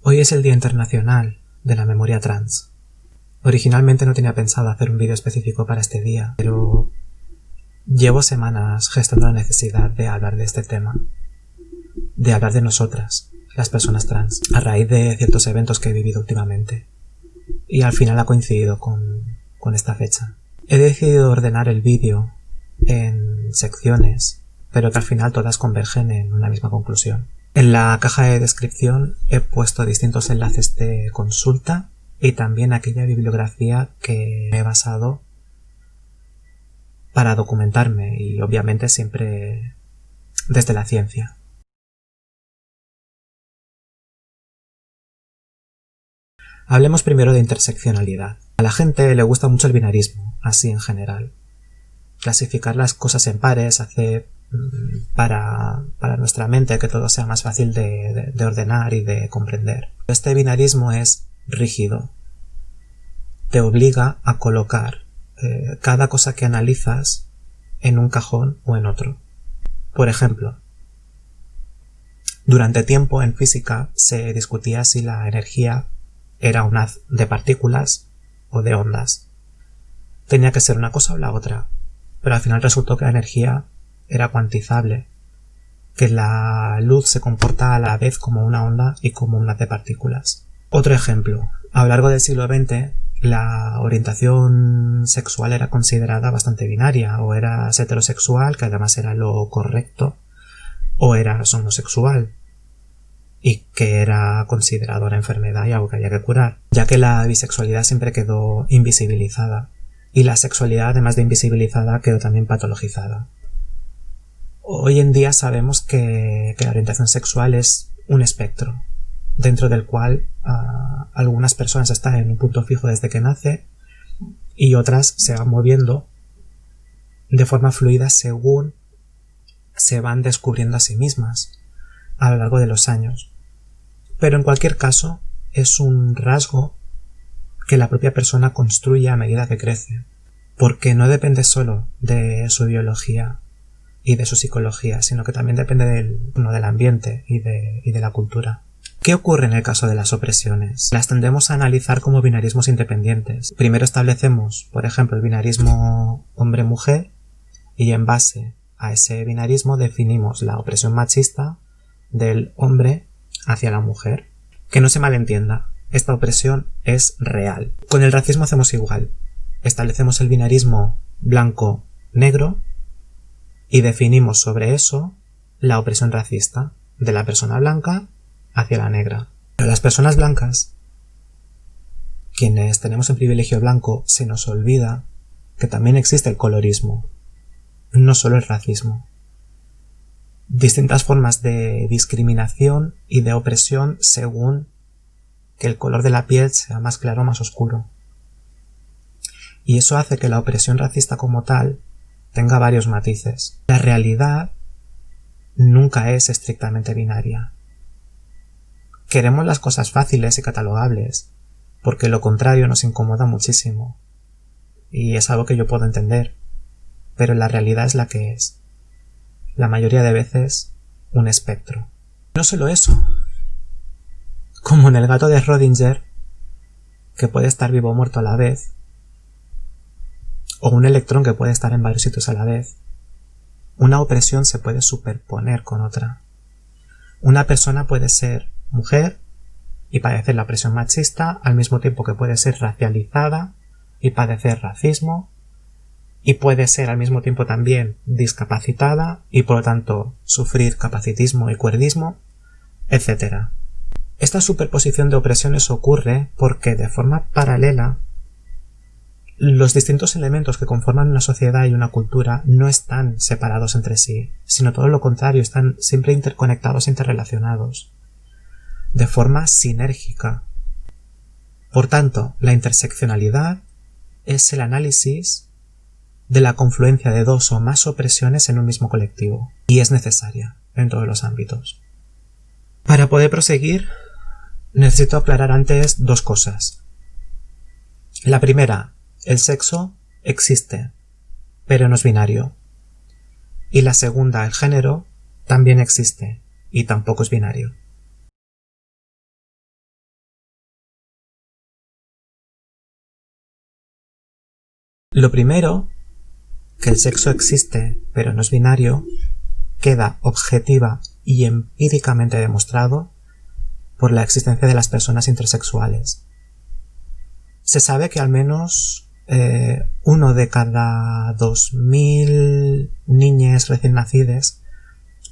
Hoy es el Día Internacional de la Memoria Trans. Originalmente no tenía pensado hacer un vídeo específico para este día, pero llevo semanas gestando la necesidad de hablar de este tema, de hablar de nosotras, las personas trans, a raíz de ciertos eventos que he vivido últimamente. Y al final ha coincidido con esta fecha. He decidido ordenar el vídeo en secciones, pero que al final todas convergen en una misma conclusión. En la caja de descripción he puesto distintos enlaces de consulta y también aquella bibliografía que me he basado para documentarme y obviamente siempre desde la ciencia. Hablemos primero de interseccionalidad. A la gente le gusta mucho el binarismo, así en general. Clasificar las cosas en pares hace para nuestra mente que todo sea más fácil de ordenar y de comprender. Este binarismo es rígido. Te obliga a colocar cada cosa que analizas en un cajón o en otro. Por ejemplo, durante tiempo en física se discutía si la energía era un haz de partículas o de ondas. Tenía que ser una cosa o la otra, pero al final resultó que la energía era cuantizable, que la luz se comporta a la vez como una onda y como un haz de partículas. Otro ejemplo, a lo largo del siglo XX la orientación sexual era considerada bastante binaria, o eras heterosexual, que además era lo correcto, o eras homosexual, y que era considerado una enfermedad y algo que había que curar, ya que la bisexualidad siempre quedó invisibilizada, y la sexualidad, además de invisibilizada, quedó también patologizada. Hoy en día sabemos que la orientación sexual es un espectro, dentro del cual algunas personas están en un punto fijo desde que nace y otras se van moviendo de forma fluida según se van descubriendo a sí mismas a lo largo de los años. Pero en cualquier caso es un rasgo que la propia persona construye a medida que crece, porque no depende solo de su biología y de su psicología, sino que también depende del ambiente y de la cultura. ¿Qué ocurre en el caso de las opresiones? Las tendemos a analizar como binarismos independientes. Primero establecemos, por ejemplo, el binarismo hombre-mujer y en base a ese binarismo definimos la opresión machista del hombre hacia la mujer. Que no se malentienda, esta opresión es real. Con el racismo hacemos igual. Establecemos el binarismo blanco-negro y definimos sobre eso la opresión racista de la persona blanca hacia la negra. Pero las personas blancas, quienes tenemos el privilegio blanco, se nos olvida que también existe el colorismo, no solo el racismo. Distintas formas de discriminación y de opresión según que el color de la piel sea más claro o más oscuro. Y eso hace que la opresión racista como tal tenga varios matices. La realidad nunca es estrictamente binaria. Queremos las cosas fáciles y catalogables, porque lo contrario nos incomoda muchísimo. Y es algo que yo puedo entender, pero la realidad es la que es. La mayoría de veces, un espectro. No solo eso, como en el gato de Schrödinger, que puede estar vivo o muerto a la vez, o un electrón que puede estar en varios sitios a la vez, una opresión se puede superponer con otra. Una persona puede ser mujer y padecer la opresión machista al mismo tiempo que puede ser racializada y padecer racismo, y puede ser al mismo tiempo también discapacitada y por lo tanto sufrir capacitismo y cuerdismo, etc. Esta superposición de opresiones ocurre porque de forma paralela los distintos elementos que conforman una sociedad y una cultura no están separados entre sí, sino todo lo contrario, están siempre interconectados e interrelacionados, de forma sinérgica. Por tanto, la interseccionalidad es el análisis de la confluencia de dos o más opresiones en un mismo colectivo, y es necesaria en todos los ámbitos. Para poder proseguir, necesito aclarar antes dos cosas. La primera, el sexo existe, pero no es binario. Y la segunda, el género, también existe, y tampoco es binario. Lo primero, que el sexo existe pero no es binario, queda objetiva y empíricamente demostrado por la existencia de las personas intersexuales. Se sabe que al menos 1 de cada 2000 niñas recién nacidas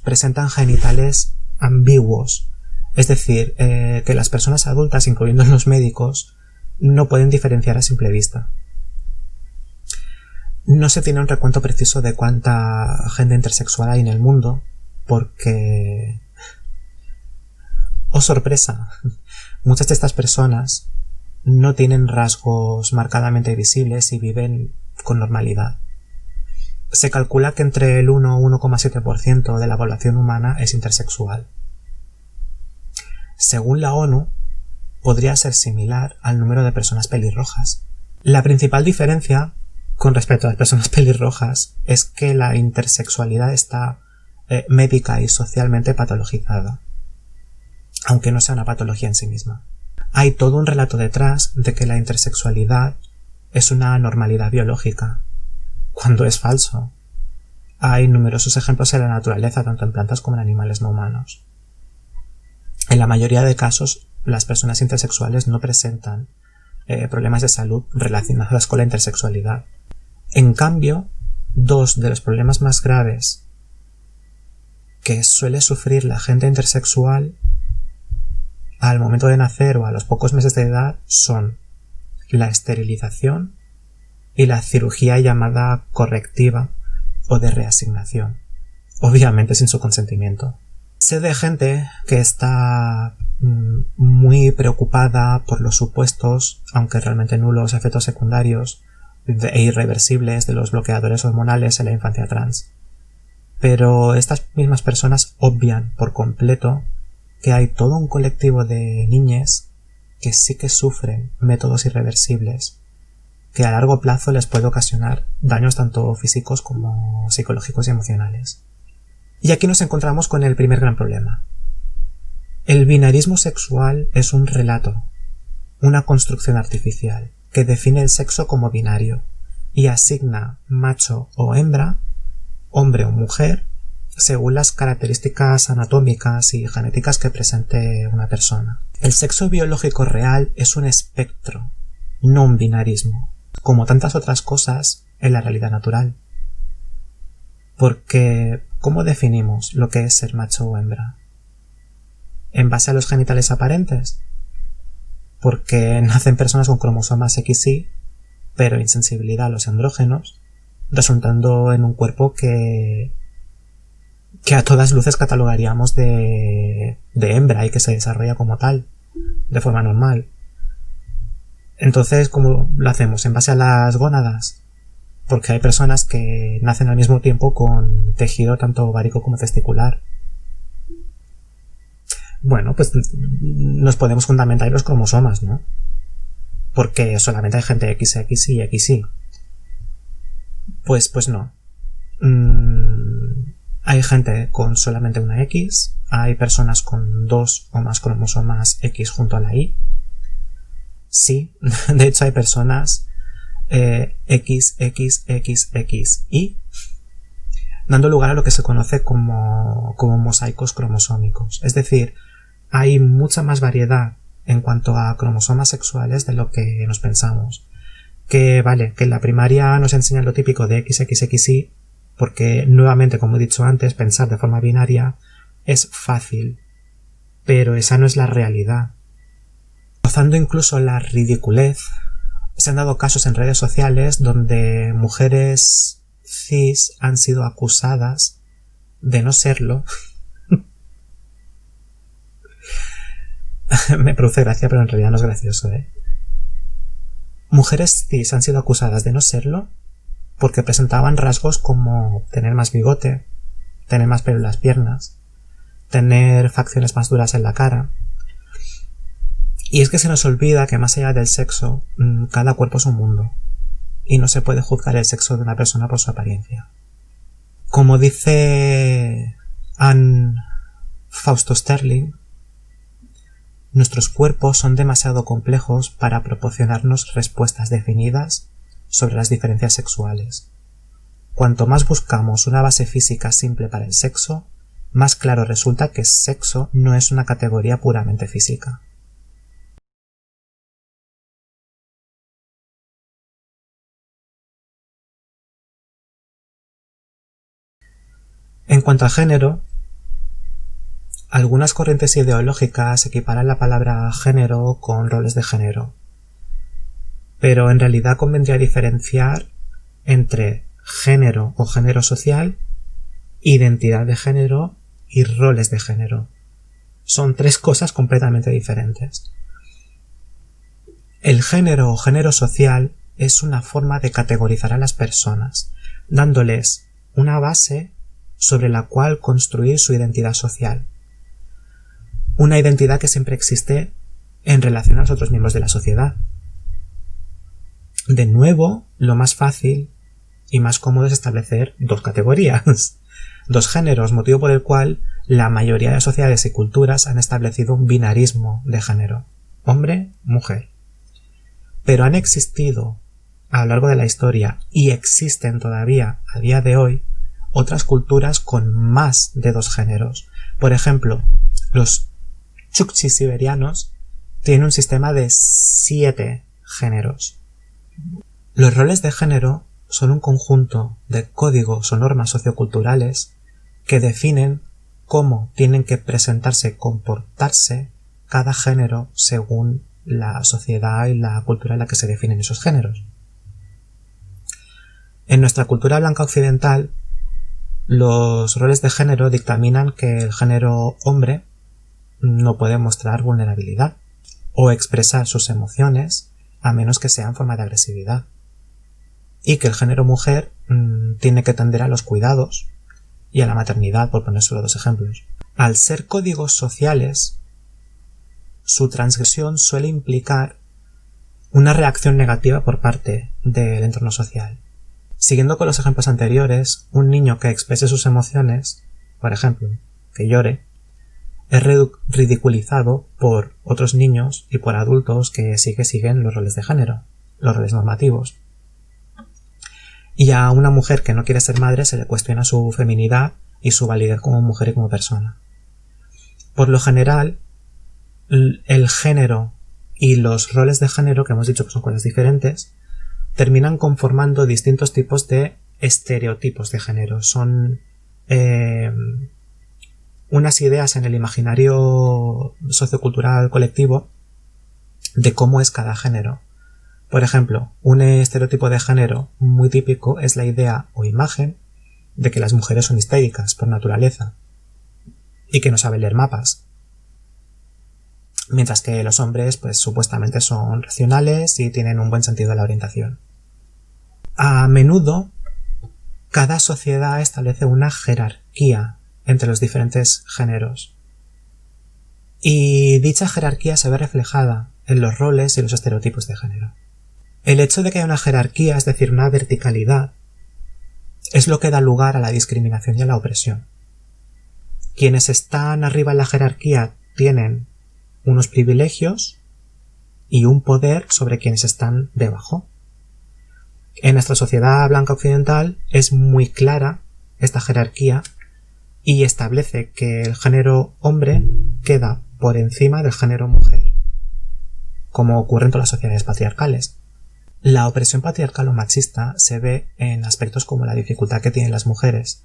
presentan genitales ambiguos, es decir, que las personas adultas, incluyendo los médicos, no pueden diferenciar a simple vista. No se tiene un recuento preciso de cuánta gente intersexual hay en el mundo, porque... ¡oh sorpresa! Muchas de estas personas no tienen rasgos marcadamente visibles y viven con normalidad. Se calcula que entre el 1 y 1,7% de la población humana es intersexual. Según la ONU, podría ser similar al número de personas pelirrojas. La principal diferencia con respecto a las personas pelirrojas es que la intersexualidad está médica y socialmente patologizada, aunque no sea una patología en sí misma. Hay todo un relato detrás de que la intersexualidad es una anormalidad biológica, cuando es falso. Hay numerosos ejemplos en la naturaleza, tanto en plantas como en animales no humanos. En la mayoría de casos, las personas intersexuales no presentan problemas de salud relacionados con la intersexualidad. En cambio, 2 de los problemas más graves que suele sufrir la gente intersexual al momento de nacer o a los pocos meses de edad son la esterilización y la cirugía llamada correctiva o de reasignación, obviamente sin su consentimiento. Sé de gente que está muy preocupada por los supuestos, aunque realmente nulos, efectos secundarios e irreversibles de los bloqueadores hormonales en la infancia trans. Pero estas mismas personas obvian por completo que hay todo un colectivo de niñas que sí que sufren métodos irreversibles, que a largo plazo les puede ocasionar daños tanto físicos como psicológicos y emocionales. Y aquí nos encontramos con el primer gran problema. El binarismo sexual es un relato, una construcción artificial, que define el sexo como binario y asigna macho o hembra, hombre o mujer, según las características anatómicas y genéticas que presente una persona. El sexo biológico real es un espectro, no un binarismo, como tantas otras cosas en la realidad natural. Porque, ¿cómo definimos lo que es ser macho o hembra? ¿En base a los genitales aparentes? Porque nacen personas con cromosomas XY, pero insensibilidad a los andrógenos, resultando en un cuerpo que a todas luces catalogaríamos de hembra y que se desarrolla como tal, de forma normal. Entonces, ¿cómo lo hacemos? ¿En base a las gónadas? Porque hay personas que nacen al mismo tiempo con tejido tanto ovárico como testicular. Bueno, pues nos podemos fundamentar en los cromosomas, ¿no? Porque solamente hay gente XX y XY. Pues no. Hay gente con solamente una X, hay personas con 2 o más cromosomas X junto a la Y. Sí, de hecho hay personas XXXXY, dando lugar a lo que se conoce como mosaicos cromosómicos. Es decir, hay mucha más variedad en cuanto a cromosomas sexuales de lo que nos pensamos. Que vale, que en la primaria nos enseñan lo típico de XXXY, porque nuevamente, como he dicho antes, pensar de forma binaria es fácil, pero esa no es la realidad. Rozando incluso la ridiculez, se han dado casos en redes sociales donde mujeres cis han sido acusadas de no serlo. Me produce gracia, pero en realidad no es gracioso, ¿eh? Mujeres cis han sido acusadas de no serlo porque presentaban rasgos como tener más bigote, tener más pelo en las piernas, tener facciones más duras en la cara. Y es que se nos olvida que más allá del sexo, cada cuerpo es un mundo, y no se puede juzgar el sexo de una persona por su apariencia. Como dice Anne Fausto Sterling, nuestros cuerpos son demasiado complejos para proporcionarnos respuestas definidas sobre las diferencias sexuales. Cuanto más buscamos una base física simple para el sexo, más claro resulta que sexo no es una categoría puramente física. En cuanto a género, algunas corrientes ideológicas equiparan la palabra género con roles de género, pero en realidad convendría diferenciar entre género o género social, identidad de género y roles de género. Son tres cosas completamente diferentes. El género o género social es una forma de categorizar a las personas, dándoles una base sobre la cual construir su identidad social. Una identidad que siempre existe en relación a los otros miembros de la sociedad. De nuevo, lo más fácil y más cómodo es establecer dos categorías, dos géneros, motivo por el cual la mayoría de sociedades y culturas han establecido un binarismo de género, hombre, mujer. Pero han existido a lo largo de la historia y existen todavía a día de hoy otras culturas con más de dos géneros. Por ejemplo, los chukchis siberianos tienen un sistema de 7 géneros. Los roles de género son un conjunto de códigos o normas socioculturales que definen cómo tienen que presentarse, comportarse cada género según la sociedad y la cultura en la que se definen esos géneros. En nuestra cultura blanca occidental, los roles de género dictaminan que el género hombre no puede mostrar vulnerabilidad o expresar sus emociones a menos que sea en forma de agresividad, y que el género mujer tiene que tender a los cuidados y a la maternidad, por poner solo 2 ejemplos. Al ser códigos sociales, su transgresión suele implicar una reacción negativa por parte del entorno social. Siguiendo con los ejemplos anteriores, un niño que exprese sus emociones, por ejemplo, que llore, es ridiculizado por otros niños y por adultos que sí que siguen los roles de género, los roles normativos. Y a una mujer que no quiere ser madre se le cuestiona su feminidad y su validez como mujer y como persona. Por lo general, el género y los roles de género, que hemos dicho que son cosas diferentes, terminan conformando distintos tipos de estereotipos de género. Son unas ideas en el imaginario sociocultural colectivo de cómo es cada género. Por ejemplo, un estereotipo de género muy típico es la idea o imagen de que las mujeres son histéricas por naturaleza y que no saben leer mapas, mientras que los hombres pues supuestamente son racionales y tienen un buen sentido de la orientación. A menudo, cada sociedad establece una jerarquía entre los diferentes géneros, y dicha jerarquía se ve reflejada en los roles y los estereotipos de género. El hecho de que haya una jerarquía, es decir, una verticalidad, es lo que da lugar a la discriminación y a la opresión. Quienes están arriba en la jerarquía tienen unos privilegios y un poder sobre quienes están debajo. En nuestra sociedad blanca occidental es muy clara esta jerarquía y establece que el género hombre queda por encima del género mujer, como ocurre en todas las sociedades patriarcales. La opresión patriarcal o machista se ve en aspectos como la dificultad que tienen las mujeres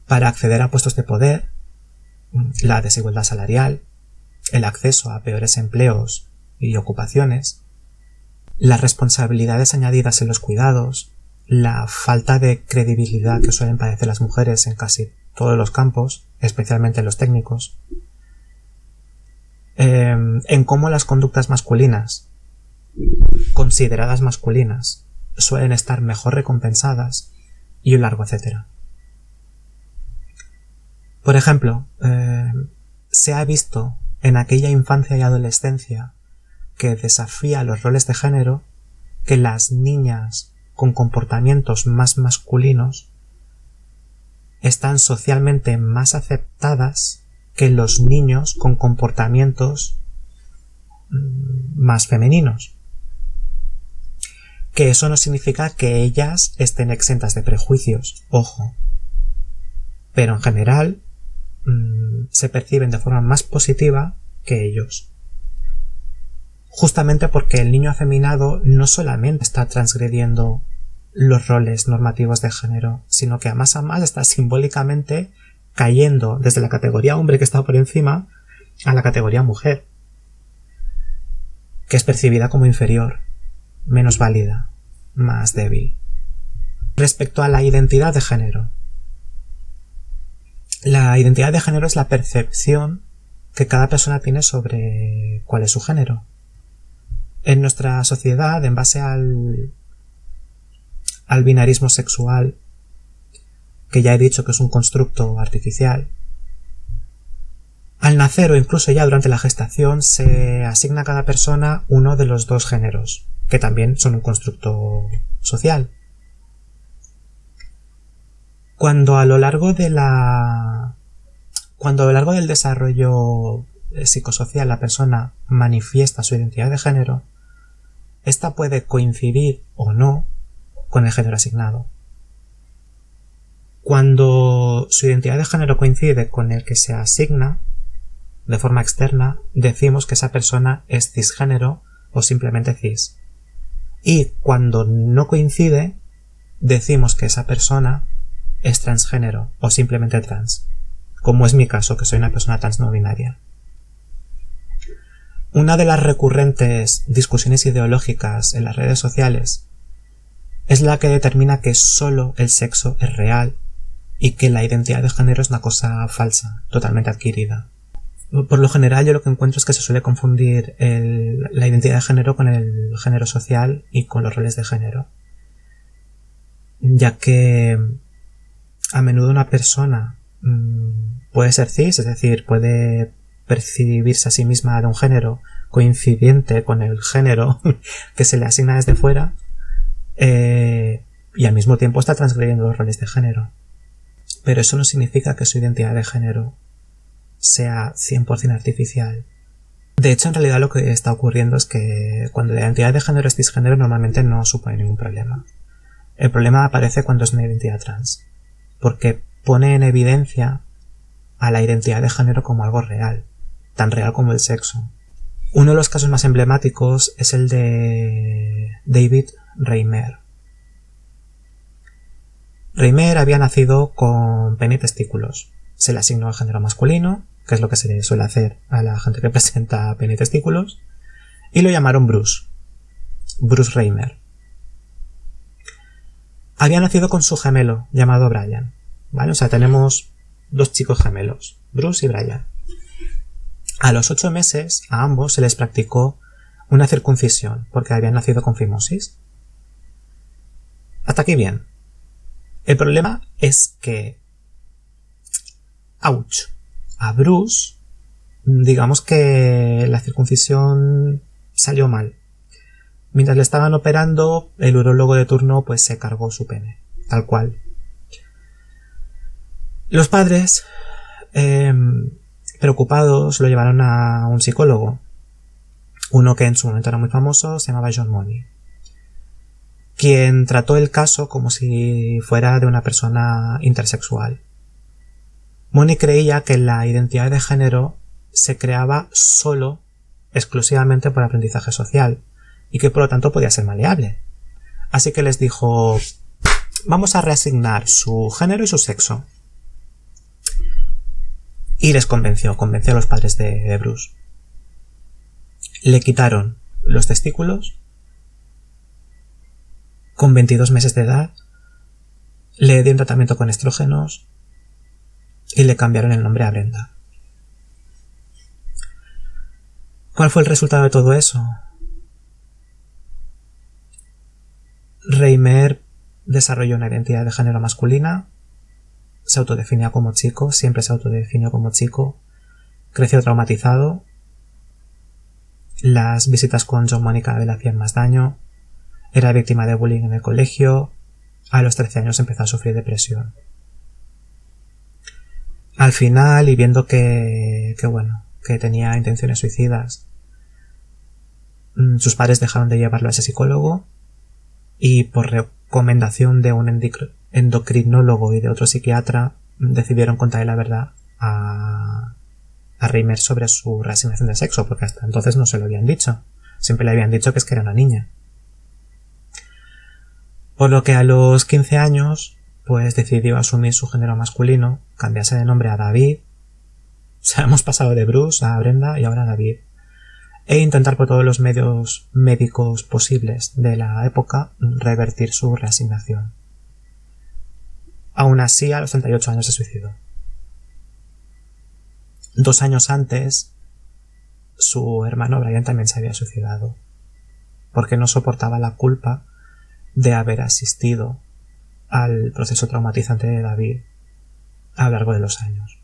para acceder a puestos de poder, la desigualdad salarial, el acceso a peores empleos y ocupaciones, las responsabilidades añadidas en los cuidados, la falta de credibilidad que suelen padecer las mujeres en casi todos los campos, especialmente en los técnicos, en cómo las conductas masculinas, consideradas masculinas, suelen estar mejor recompensadas y un largo etcétera. Por ejemplo, se ha visto en aquella infancia y adolescencia que desafía los roles de género que las niñas con comportamientos más masculinos están socialmente más aceptadas que los niños con comportamientos más femeninos. Que eso no significa que ellas estén exentas de prejuicios, ojo. Pero en general se perciben de forma más positiva que ellos. Justamente porque el niño afeminado no solamente está transgrediendo los roles normativos de género, sino que a más está simbólicamente cayendo desde la categoría hombre que está por encima a la categoría mujer, que es percibida como inferior, menos válida, más débil. Respecto a la identidad de género. La identidad de género es la percepción que cada persona tiene sobre cuál es su género. En nuestra sociedad, en base al binarismo sexual, que ya he dicho que es un constructo artificial, al nacer o incluso ya durante la gestación se asigna a cada persona uno de los dos géneros, que también son un constructo social. Cuando a lo largo del desarrollo psicosocial la persona manifiesta su identidad de género, esta puede coincidir o no con el género asignado. Cuando su identidad de género coincide con el que se asigna de forma externa, decimos que esa persona es cisgénero o simplemente cis. Y cuando no coincide, decimos que esa persona es transgénero o simplemente trans, como es mi caso, que soy una persona trans no binaria. Una de las recurrentes discusiones ideológicas en las redes sociales es la que determina que solo el sexo es real y que la identidad de género es una cosa falsa, totalmente adquirida. Por lo general yo lo que encuentro es que se suele confundir la identidad de género con el género social y con los roles de género, ya que a menudo una persona puede ser cis, es decir, puede percibirse a sí misma de un género coincidente con el género que se le asigna desde fuera, y al mismo tiempo está transgrediendo los roles de género. Pero eso no significa que su identidad de género sea 100% artificial. De hecho, en realidad lo que está ocurriendo es que cuando la identidad de género es cisgénero normalmente no supone ningún problema. El problema aparece cuando es una identidad trans, porque pone en evidencia a la identidad de género como algo real, tan real como el sexo. Uno de los casos más emblemáticos es el de David Reimer. Reimer había nacido con pene y testículos. Se le asignó al género masculino, que es lo que se le suele hacer a la gente que presenta pene y testículos, y lo llamaron Bruce Reimer. Había nacido con su gemelo, llamado Brian. ¿Vale? O sea, tenemos dos chicos gemelos, Bruce y Brian. A los 8 meses, a ambos se les practicó una circuncisión, porque habían nacido con fimosis. Hasta aquí bien. El problema es que a Bruce, digamos que la circuncisión salió mal. Mientras le estaban operando, el urólogo de turno pues se cargó su pene, tal cual. Los padres, preocupados, lo llevaron a un psicólogo, uno que en su momento era muy famoso, se llamaba John Money, quien trató el caso como si fuera de una persona intersexual. Money creía que la identidad de género se creaba solo, exclusivamente por aprendizaje social, y que por lo tanto podía ser maleable. Así que les dijo: vamos a reasignar su género y su sexo. Y les convenció a los padres de Bruce. Le quitaron los testículos. Con 22 meses de edad, le dieron tratamiento con estrógenos y le cambiaron el nombre a Brenda. ¿Cuál fue el resultado de todo eso? Reimer desarrolló una identidad de género masculina, se autodefinía como chico, siempre se autodefinió como chico, creció traumatizado, las visitas con John Money cada vez le hacían más daño, era víctima de bullying en el colegio, a los 13 años empezó a sufrir depresión. Al final, y viendo que tenía intenciones suicidas, sus padres dejaron de llevarlo a ese psicólogo y por recomendación de un endocrinólogo y de otro psiquiatra decidieron contarle la verdad a Reimer sobre su reasignación de sexo, porque hasta entonces no se lo habían dicho. Siempre le habían dicho que es que era una niña. Por lo que a los 15 años, pues decidió asumir su género masculino, cambiarse de nombre a David. O sea, hemos pasado de Bruce a Brenda y ahora a David. E intentar por todos los medios médicos posibles de la época revertir su reasignación. Aún así, a los 38 años se suicidó. 2 años antes, su hermano Brian también se había suicidado, porque no soportaba la culpa de haber asistido al proceso traumatizante de David a lo largo de los años.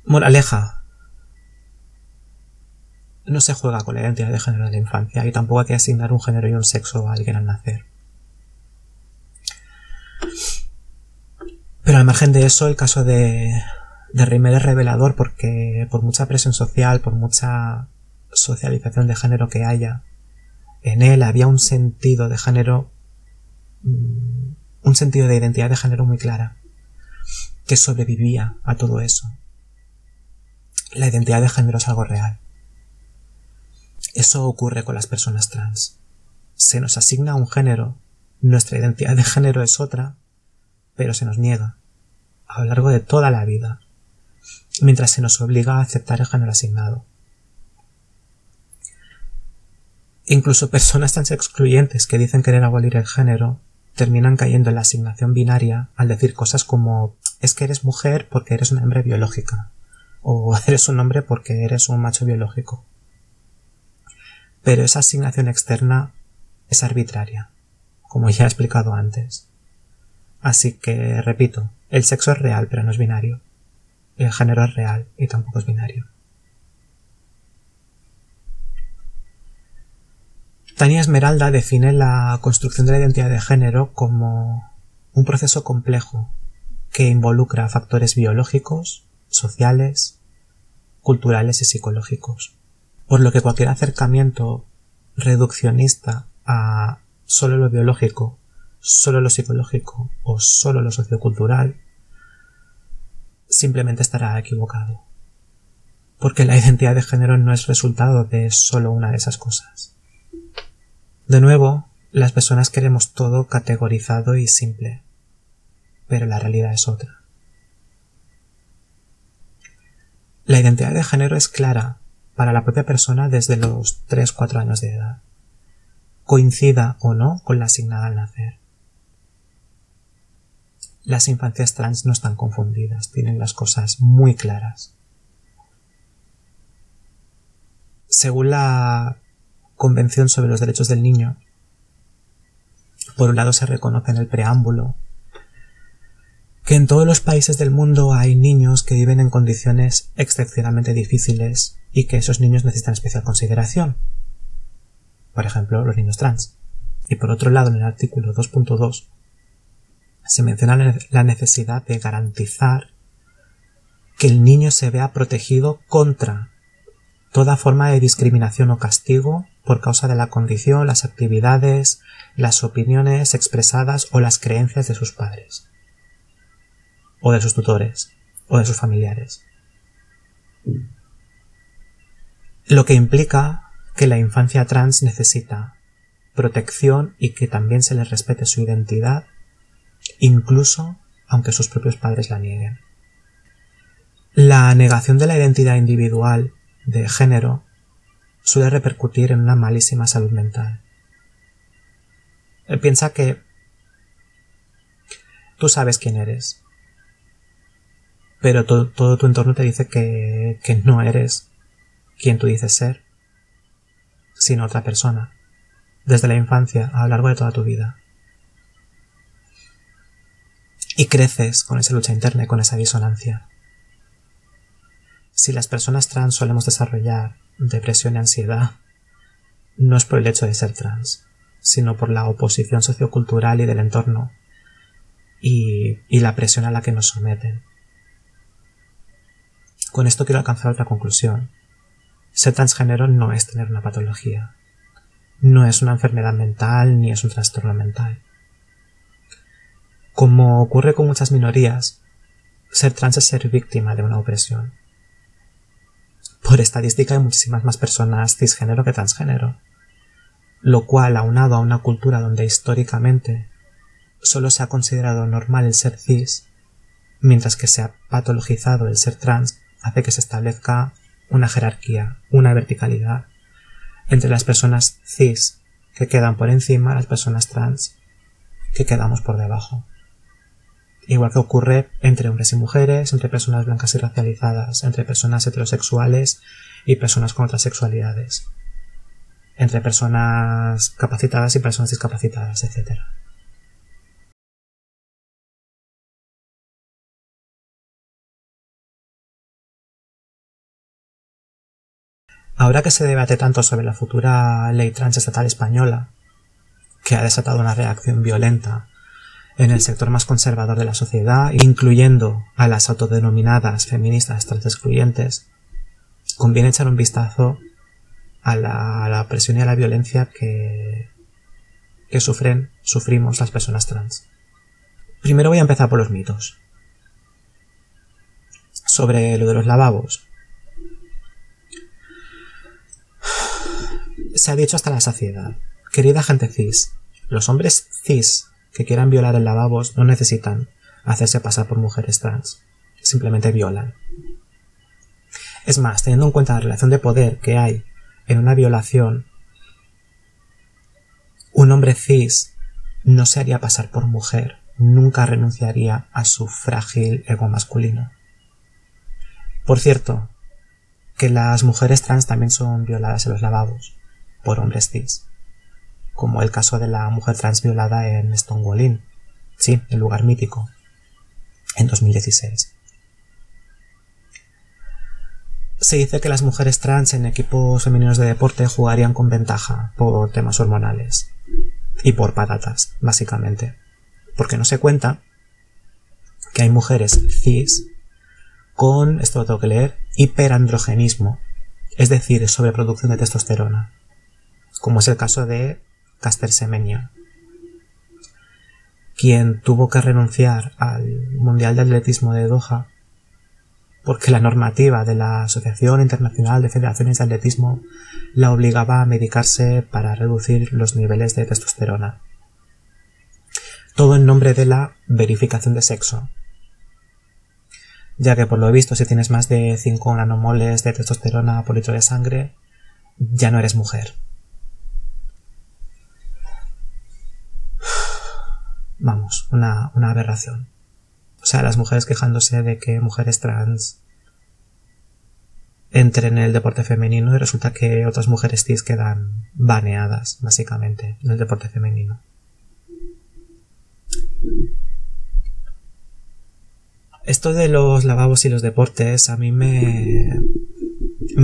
Moraleja: no se juega con la identidad de género de la infancia y tampoco hay que asignar un género y un sexo a alguien al nacer. Pero al margen de eso, el caso de Reimer es revelador porque por mucha presión social, por mucha socialización de género que haya, en él había un sentido de género, un sentido de identidad de género muy clara, que sobrevivía a todo eso. La identidad de género es algo real. Eso ocurre con las personas trans. Se nos asigna un género, nuestra identidad de género es otra, pero se nos niega a lo largo de toda la vida, mientras se nos obliga a aceptar el género asignado. Incluso personas tan excluyentes que dicen querer abolir el género terminan cayendo en la asignación binaria al decir cosas como: es que eres mujer porque eres una hembra biológica, o eres un hombre porque eres un macho biológico. Pero esa asignación externa es arbitraria, como ya he explicado antes. Así que, repito, el sexo es real pero no es binario. El género es real y tampoco es binario. Tania Esmeralda define la construcción de la identidad de género como un proceso complejo que involucra factores biológicos, sociales, culturales y psicológicos, por lo que cualquier acercamiento reduccionista a solo lo biológico, solo lo psicológico o solo lo sociocultural simplemente estará equivocado, porque la identidad de género no es resultado de solo una de esas cosas. De nuevo, las personas queremos todo categorizado y simple, pero la realidad es otra. La identidad de género es clara para la propia persona desde los 3-4 años de edad, coincida o no con la asignada al nacer. Las infancias trans no están confundidas, tienen las cosas muy claras. Según la Convención sobre los Derechos del Niño, por un lado se reconoce en el preámbulo que en todos los países del mundo hay niños que viven en condiciones excepcionalmente difíciles y que esos niños necesitan especial consideración. Por ejemplo, los niños trans. Y por otro lado, en el artículo 2.2 se menciona la necesidad de garantizar que el niño se vea protegido contra toda forma de discriminación o castigo por causa de la condición, las actividades, las opiniones expresadas o las creencias de sus padres, o de sus tutores, o de sus familiares. Lo que implica que la infancia trans necesita protección y que también se les respete su identidad, incluso aunque sus propios padres la nieguen. La negación de la identidad individual de género suele repercutir en una malísima salud mental. Piensa que tú sabes quién eres, pero todo tu entorno te dice que no eres quien tú dices ser, sino otra persona, desde la infancia a lo largo de toda tu vida. Y creces con esa lucha interna y con esa disonancia. Si las personas trans solemos desarrollar depresión y ansiedad, no es por el hecho de ser trans, sino por la oposición sociocultural y del entorno y la presión a la que nos someten. Con esto quiero alcanzar otra conclusión. Ser transgénero no es tener una patología. No es una enfermedad mental ni es un trastorno mental. Como ocurre con muchas minorías, ser trans es ser víctima de una opresión. Por estadística hay muchísimas más personas cisgénero que transgénero, lo cual, aunado a una cultura donde históricamente solo se ha considerado normal el ser cis, mientras que se ha patologizado el ser trans, hace que se establezca una jerarquía, una verticalidad entre las personas cis que quedan por encima y las personas trans que quedamos por debajo. Igual que ocurre entre hombres y mujeres, entre personas blancas y racializadas, entre personas heterosexuales y personas con otras sexualidades, entre personas capacitadas y personas discapacitadas, etc. Ahora que se debate tanto sobre la futura ley trans estatal española, que ha desatado una reacción violenta en el sector más conservador de la sociedad, incluyendo a las autodenominadas feministas trans excluyentes, conviene echar un vistazo a la opresión y a la violencia que sufrimos las personas trans. Primero voy a empezar por los mitos. Sobre lo de los lavabos. Se ha dicho hasta la saciedad. Querida gente cis, los hombres cis que quieran violar en lavabos no necesitan hacerse pasar por mujeres trans. Simplemente violan. Es más, teniendo en cuenta la relación de poder que hay en una violación, un hombre cis no se haría pasar por mujer, nunca renunciaría a su frágil ego masculino. Por cierto, que las mujeres trans también son violadas en los lavabos por hombres cis, como el caso de la mujer trans violada en Stonewall Inn, sí, el lugar mítico, en 2016. Se dice que las mujeres trans en equipos femeninos de deporte jugarían con ventaja por temas hormonales y por patatas, básicamente, porque no se cuenta que hay mujeres cis con, esto lo tengo que leer, hiperandrogenismo, es decir, sobreproducción de testosterona, como es el caso de Caster Semenya, quien tuvo que renunciar al Mundial de Atletismo de Doha porque la normativa de la Asociación Internacional de Federaciones de Atletismo la obligaba a medicarse para reducir los niveles de testosterona. Todo en nombre de la verificación de sexo, ya que por lo visto si tienes más de 5 nanomoles de testosterona por litro de sangre, ya no eres mujer. Vamos, una aberración. O sea, las mujeres quejándose de que mujeres trans entren en el deporte femenino y resulta que otras mujeres cis quedan baneadas, básicamente, en el deporte femenino. Esto de los lavabos y los deportes a mí me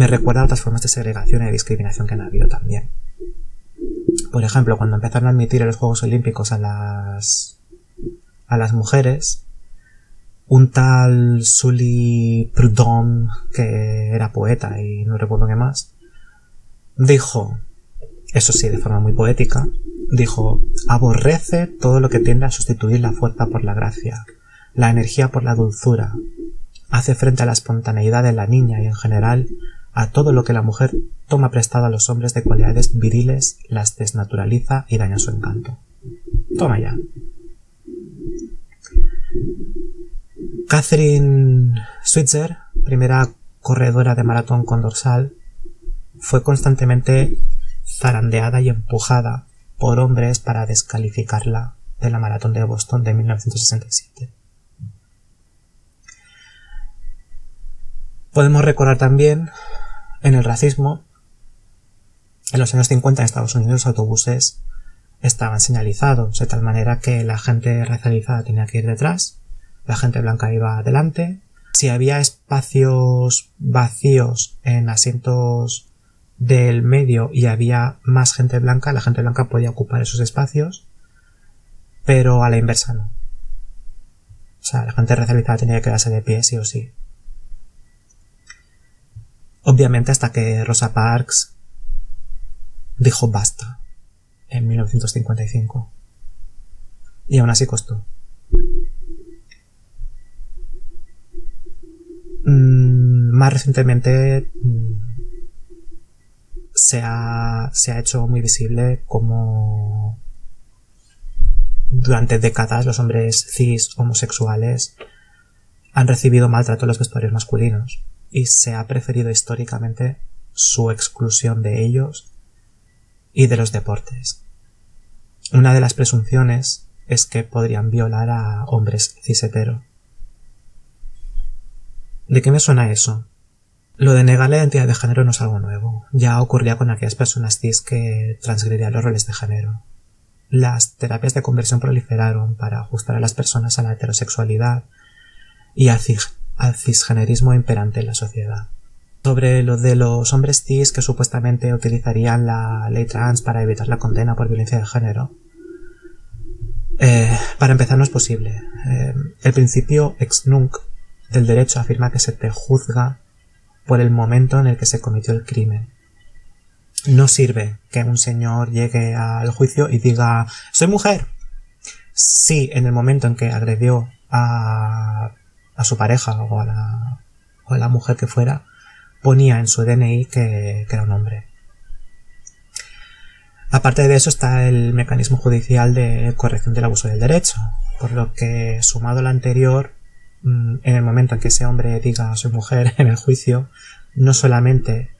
recuerda a otras formas de segregación y de discriminación que han habido también. Por ejemplo, cuando empezaron a admitir en los Juegos Olímpicos a las mujeres, un tal Sully Prudhomme, que era poeta y no recuerdo qué más, dijo, eso sí, de forma muy poética, dijo: aborrece todo lo que tiende a sustituir la fuerza por la gracia, la energía por la dulzura, hace frente a la espontaneidad de la niña y en general a todo lo que la mujer toma prestado a los hombres de cualidades viriles, las desnaturaliza y daña su encanto. Toma ya. Catherine Switzer, primera corredora de maratón con dorsal, fue constantemente zarandeada y empujada por hombres para descalificarla de la maratón de Boston de 1967. Podemos recordar también en el racismo. En los años 50 en Estados Unidos los autobuses estaban señalizados de tal manera que la gente racializada tenía que ir detrás, la gente blanca iba adelante. Si había espacios vacíos en asientos del medio y había más gente blanca, la gente blanca podía ocupar esos espacios, pero a la inversa no. O sea, la gente racializada tenía que quedarse de pie sí o sí. Obviamente hasta que Rosa Parks dijo basta en 1955. Y aún así costó. Más recientemente se ha hecho muy visible como durante décadas los hombres cis homosexuales han recibido maltrato en los vestuarios masculinos y se ha preferido históricamente su exclusión de ellos y de los deportes. Una de las presunciones es que podrían violar a hombres cis hetero. ¿De qué me suena eso? Lo de negar la identidad de género no es algo nuevo. Ya ocurría con aquellas personas cis que transgredían los roles de género. Las terapias de conversión proliferaron para ajustar a las personas a la heterosexualidad y al cisgenerismo imperante en la sociedad. Sobre lo de los hombres cis que supuestamente utilizarían la ley trans para evitar la condena por violencia de género, para empezar no es posible. El principio ex nunc del derecho afirma que se te juzga por el momento en el que se cometió el crimen. No sirve que un señor llegue al juicio y diga «soy mujer». Sí, en el momento en que agredió a su pareja o a la mujer que fuera, ponía en su DNI que era un hombre. Aparte de eso está el mecanismo judicial de corrección del abuso del derecho, por lo que, sumado a lo anterior, en el momento en que ese hombre diga soy mujer en el juicio, no solamente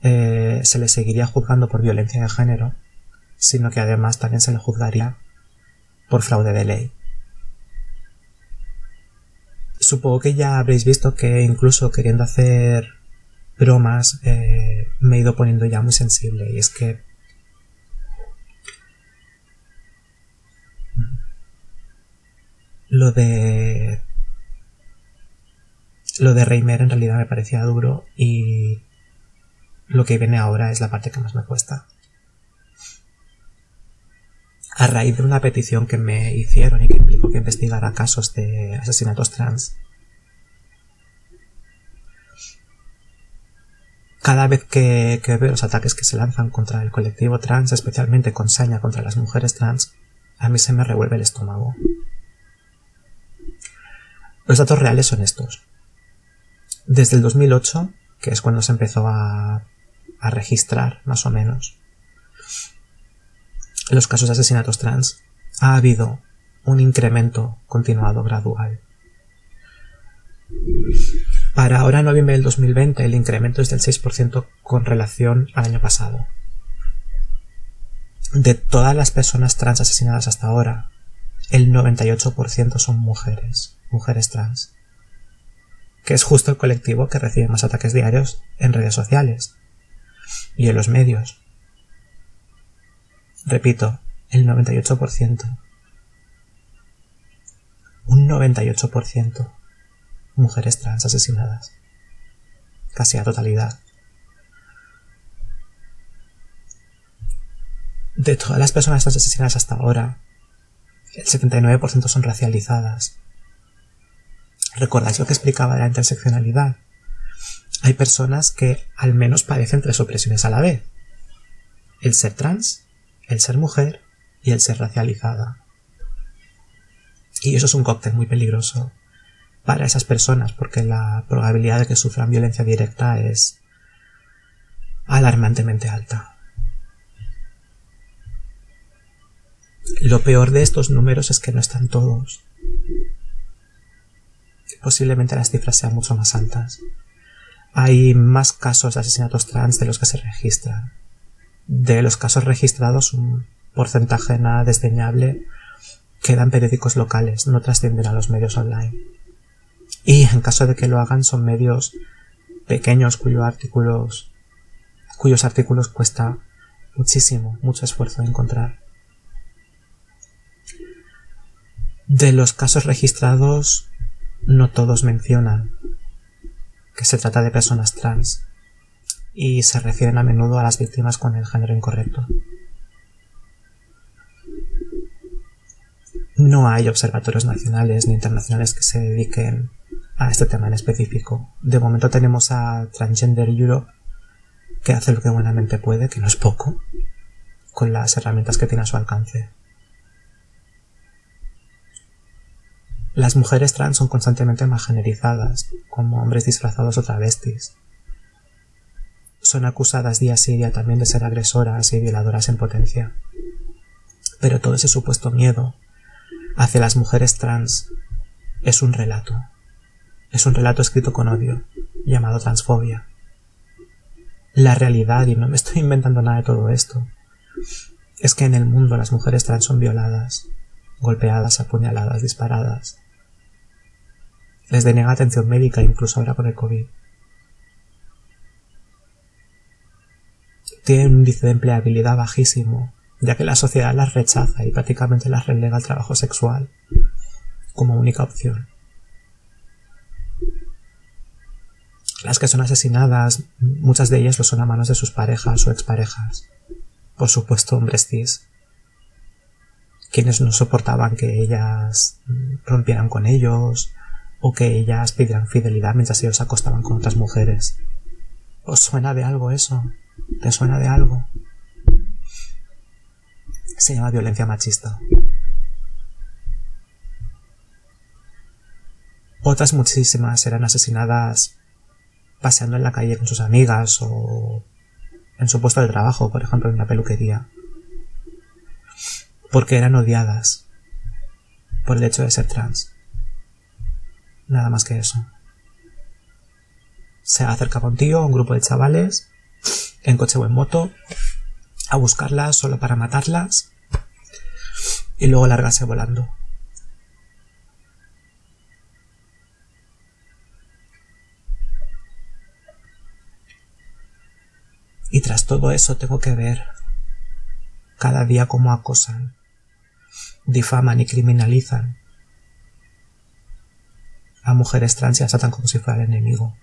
se le seguiría juzgando por violencia de género, sino que además también se le juzgaría por fraude de ley. Supongo que ya habréis visto que incluso queriendo hacer bromas me he ido poniendo ya muy sensible, y es que lo de Reimer en realidad me parecía duro, y lo que viene ahora es la parte que más me cuesta. A raíz de una petición que me hicieron y que implicó que investigara casos de asesinatos trans, cada vez que veo los ataques que se lanzan contra el colectivo trans, especialmente con saña contra las mujeres trans, a mí se me revuelve el estómago. Los datos reales son estos. Desde el 2008, que es cuando se empezó a registrar más o menos los casos de asesinatos trans, ha habido un incremento continuado gradual. Para ahora, noviembre del 2020, el incremento es del 6% con relación al año pasado. De todas las personas trans asesinadas hasta ahora, el 98% son mujeres trans, que es justo el colectivo que recibe más ataques diarios en redes sociales y en los medios. Repito, el 98%. Un 98% mujeres trans asesinadas. Casi a totalidad. De todas las personas trans asesinadas hasta ahora, el 79% son racializadas. ¿Recordáis lo que explicaba de la interseccionalidad? Hay personas que al menos padecen 3 opresiones a la vez: el ser trans, el ser mujer y el ser racializada. Y eso es un cóctel muy peligroso para esas personas, porque la probabilidad de que sufran violencia directa es alarmantemente alta. Lo peor de estos números es que no están todos. Posiblemente las cifras sean mucho más altas. Hay más casos de asesinatos trans de los que se registran. De los casos registrados, un porcentaje nada desdeñable quedan periódicos locales, no trascienden a los medios online. Y en caso de que lo hagan, son medios pequeños cuyos artículos cuesta mucho esfuerzo de encontrar. De los casos registrados, no todos mencionan que se trata de personas trans, y se refieren a menudo a las víctimas con el género incorrecto. No hay observatorios nacionales ni internacionales que se dediquen a este tema en específico. De momento tenemos a Transgender Europe, que hace lo que buenamente puede, que no es poco, con las herramientas que tiene a su alcance. Las mujeres trans son constantemente marginalizadas, como hombres disfrazados o travestis. Son acusadas día sí día también de ser agresoras y violadoras en potencia. Pero todo ese supuesto miedo hacia las mujeres trans es un relato. Es un relato escrito con odio, llamado transfobia. La realidad, y no me estoy inventando nada de todo esto, es que en el mundo las mujeres trans son violadas, golpeadas, apuñaladas, disparadas. Les denega atención médica, incluso ahora con el COVID. Tienen un índice de empleabilidad bajísimo, ya que la sociedad las rechaza y prácticamente las relega al trabajo sexual como única opción. Las que son asesinadas, muchas de ellas lo son a manos de sus parejas o exparejas. Por supuesto, hombres cis, quienes no soportaban que ellas rompieran con ellos o que ellas pidieran fidelidad mientras ellos se acostaban con otras mujeres. ¿Os suena de algo eso? ¿Te suena de algo? Se llama violencia machista. Otras muchísimas eran asesinadas paseando en la calle con sus amigas o en su puesto de trabajo, por ejemplo en una peluquería, porque eran odiadas por el hecho de ser trans. Nada más que eso. Se acercaba un tío, un grupo de chavales, en coche o en moto, a buscarlas solo para matarlas y luego largarse volando. Y tras todo eso tengo que ver cada día cómo acosan, difaman y criminalizan a mujeres trans y las tratan como si fuera el enemigo.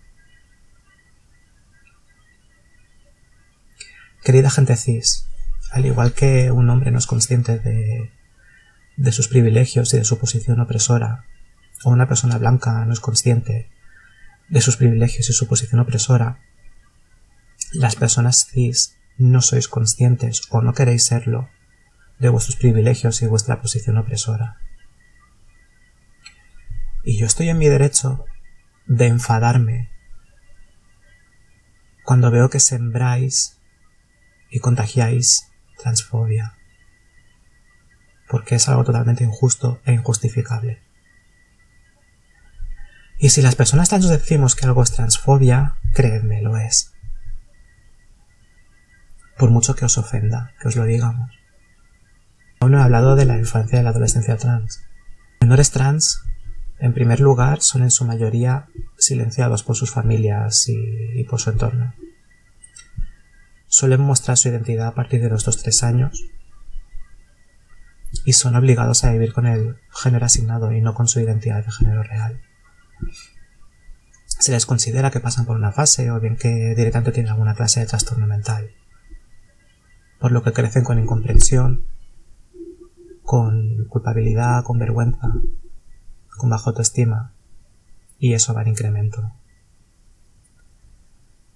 Querida gente cis, al igual que un hombre no es consciente de sus privilegios y de su posición opresora, o una persona blanca no es consciente de sus privilegios y su posición opresora, las personas cis no sois conscientes o no queréis serlo de vuestros privilegios y vuestra posición opresora. Y yo estoy en mi derecho de enfadarme cuando veo que sembráis y contagiáis transfobia, porque es algo totalmente injusto e injustificable. Y si las personas trans decimos que algo es transfobia, creedme, lo es. Por mucho que os ofenda, que os lo digamos. Aún no he hablado de la infancia y la adolescencia trans. Los menores trans, en primer lugar, son en su mayoría silenciados por sus familias y por su entorno. Suelen mostrar su identidad a partir de los 2-3 años y son obligados a vivir con el género asignado y no con su identidad de género real. Se les considera que pasan por una fase o bien que directamente tienen alguna clase de trastorno mental, por lo que crecen con incomprensión, con culpabilidad, con vergüenza, con baja autoestima, y eso va en incremento.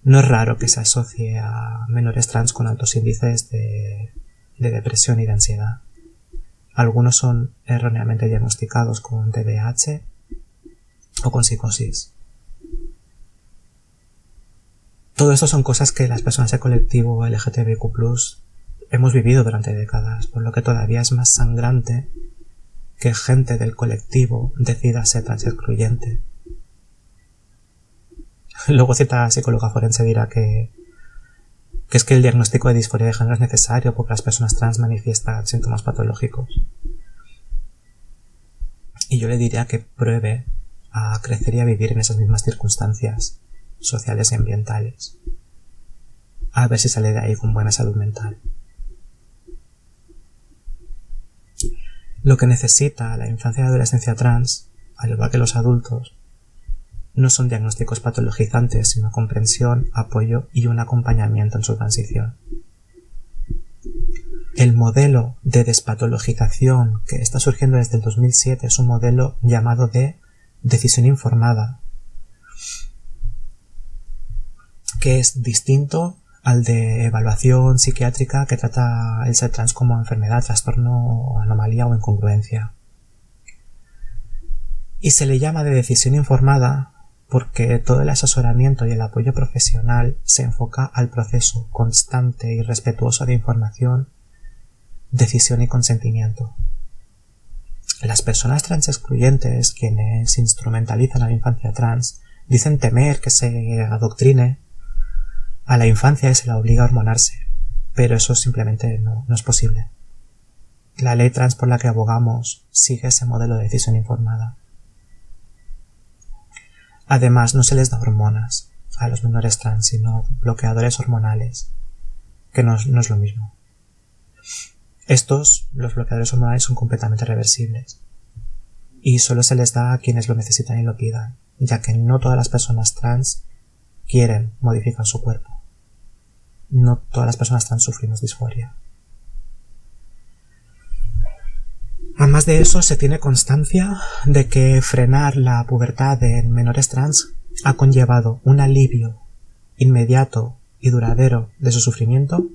No es raro que se asocie a menores trans con altos índices de depresión y de ansiedad. Algunos son erróneamente diagnosticados con TDAH o con psicosis. Todo esto son cosas que las personas del colectivo LGTBIQ+ hemos vivido durante décadas, por lo que todavía es más sangrante que gente del colectivo decida ser trans excluyente. Luego cierta psicóloga forense dirá que es que el diagnóstico de disforia de género es necesario porque las personas trans manifiestan síntomas patológicos. Y yo le diría que pruebe a crecer y a vivir en esas mismas circunstancias sociales y ambientales, a ver si sale de ahí con buena salud mental. Lo que necesita la infancia y adolescencia trans, al igual que los adultos, no son diagnósticos patologizantes, sino comprensión, apoyo y un acompañamiento en su transición. El modelo de despatologización que está surgiendo desde el 2007 es un modelo llamado de decisión informada, que es distinto al de evaluación psiquiátrica, que trata el ser trans como enfermedad, trastorno, anomalía o incongruencia. Y se le llama de decisión informada porque todo el asesoramiento y el apoyo profesional se enfoca al proceso constante y respetuoso de información, decisión y consentimiento. Las personas trans excluyentes, quienes instrumentalizan a la infancia trans, dicen temer que se adoctrine a la infancia y se la obliga a hormonarse, pero eso simplemente no es posible. La ley trans por la que abogamos sigue ese modelo de decisión informada. Además, no se les da hormonas a los menores trans, sino bloqueadores hormonales, que no es lo mismo. Los bloqueadores hormonales, son completamente reversibles y solo se les da a quienes lo necesitan y lo pidan, ya que no todas las personas trans quieren modificar su cuerpo. No todas las personas trans sufrimos disforia. Además de eso, se tiene constancia de que frenar la pubertad en menores trans ha conllevado un alivio inmediato y duradero de su sufrimiento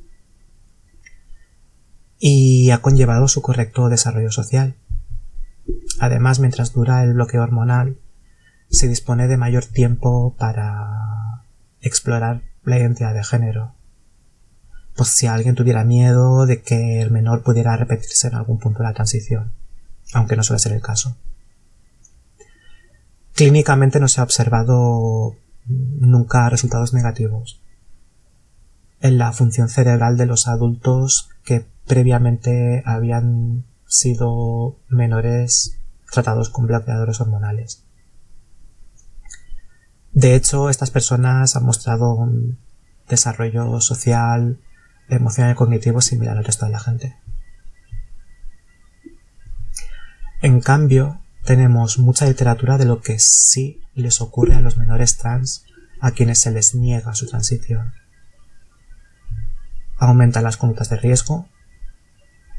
y ha conllevado su correcto desarrollo social. Además, mientras dura el bloqueo hormonal, se dispone de mayor tiempo para explorar la identidad de género. Pues si alguien tuviera miedo de que el menor pudiera repetirse en algún punto de la transición, aunque no suele ser el caso. Clínicamente no se ha observado nunca resultados negativos en la función cerebral de los adultos que previamente habían sido menores tratados con bloqueadores hormonales. De hecho, estas personas han mostrado un desarrollo social, emocional y cognitivo similar al resto de la gente. En cambio, tenemos mucha literatura de lo que sí les ocurre a los menores trans a quienes se les niega su transición. Aumentan las conductas de riesgo,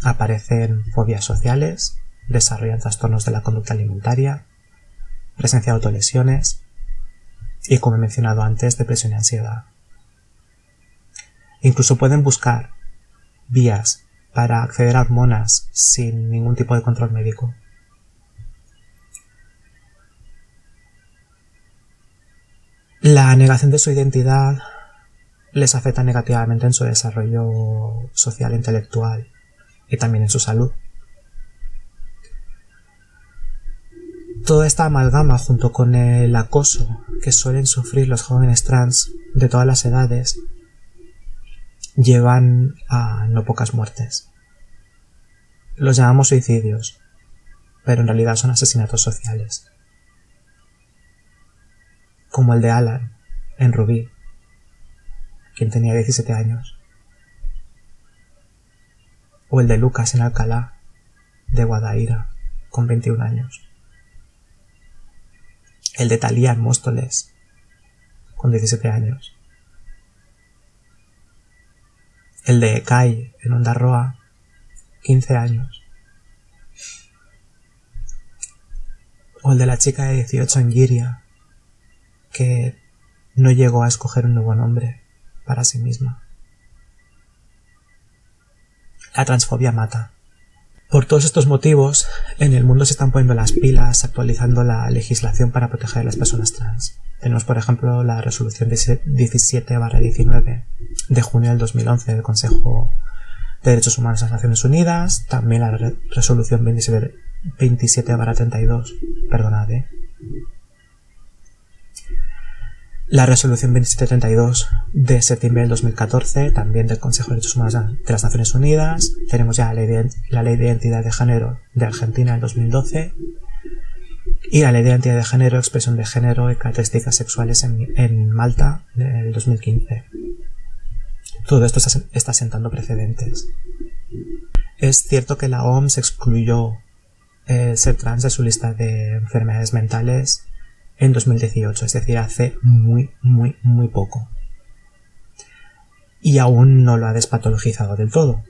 aparecen fobias sociales, desarrollan trastornos de la conducta alimentaria, presencia de autolesiones y, como he mencionado antes, depresión y ansiedad. Incluso pueden buscar vías para acceder a hormonas sin ningún tipo de control médico. La negación de su identidad les afecta negativamente en su desarrollo social e intelectual y también en su salud. Toda esta amalgama, junto con el acoso que suelen sufrir los jóvenes trans de todas las edades, llevan a no pocas muertes. Los llamamos suicidios, pero en realidad son asesinatos sociales. Como el de Alan, en Rubí, quien tenía 17 años. O el de Lucas en Alcalá, de Guadaira, con 21 años. El de Talía en Móstoles, con 17 años. El de Kai en Ondarroa, 15 años. O el de la chica de 18 en Giria, que no llegó a escoger un nuevo nombre para sí misma. La transfobia mata. Por todos estos motivos, en el mundo se están poniendo las pilas, actualizando la legislación para proteger a las personas trans. Tenemos, por ejemplo, la resolución 17/19 de junio del 2011 del Consejo de Derechos Humanos de las Naciones Unidas, también la resolución 27/32, la resolución 2732 de septiembre del 2014, también del Consejo de Derechos Humanos de las Naciones Unidas. Tenemos ya la Ley de Identidad de Género de Argentina del 2012 y la Ley de Identidad de Género, Expresión de Género y Características Sexuales en Malta del 2015. Todo esto está sentando precedentes. Es cierto que la OMS excluyó el ser trans de su lista de enfermedades mentales en 2018, es decir, hace muy poco. Y aún no lo ha despatologizado del todo,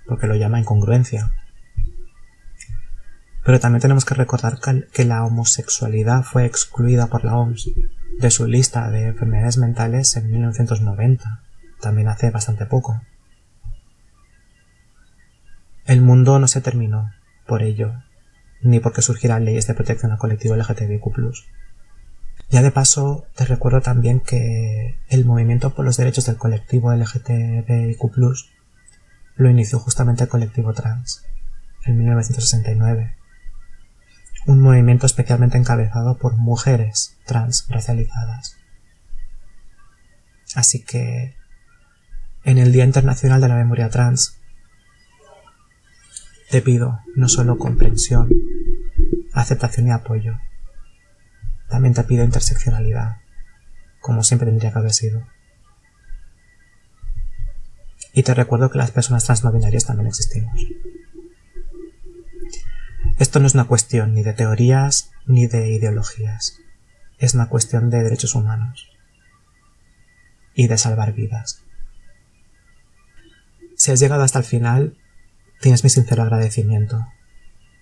porque lo llama incongruencia. Pero también tenemos que recordar que la homosexualidad fue excluida por la OMS de su lista de enfermedades mentales en 1990, también hace bastante poco. El mundo no se terminó por ello, ni porque surgieran leyes de protección al colectivo LGTBIQ+. Ya de paso, te recuerdo también que el movimiento por los derechos del colectivo LGTBIQ+, lo inició justamente el colectivo trans, en 1969. Un movimiento especialmente encabezado por mujeres trans racializadas. Así que, en el Día Internacional de la Memoria Trans, te pido no solo comprensión, aceptación y apoyo, también te pido interseccionalidad, como siempre tendría que haber sido. Y te recuerdo que las personas trans no binarias también existimos. Esto no es una cuestión ni de teorías ni de ideologías, es una cuestión de derechos humanos y de salvar vidas. Si has llegado hasta el final, tienes mi sincero agradecimiento.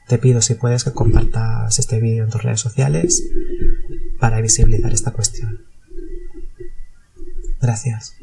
Te pido si puedes que compartas este vídeo en tus redes sociales para visibilizar esta cuestión. Gracias.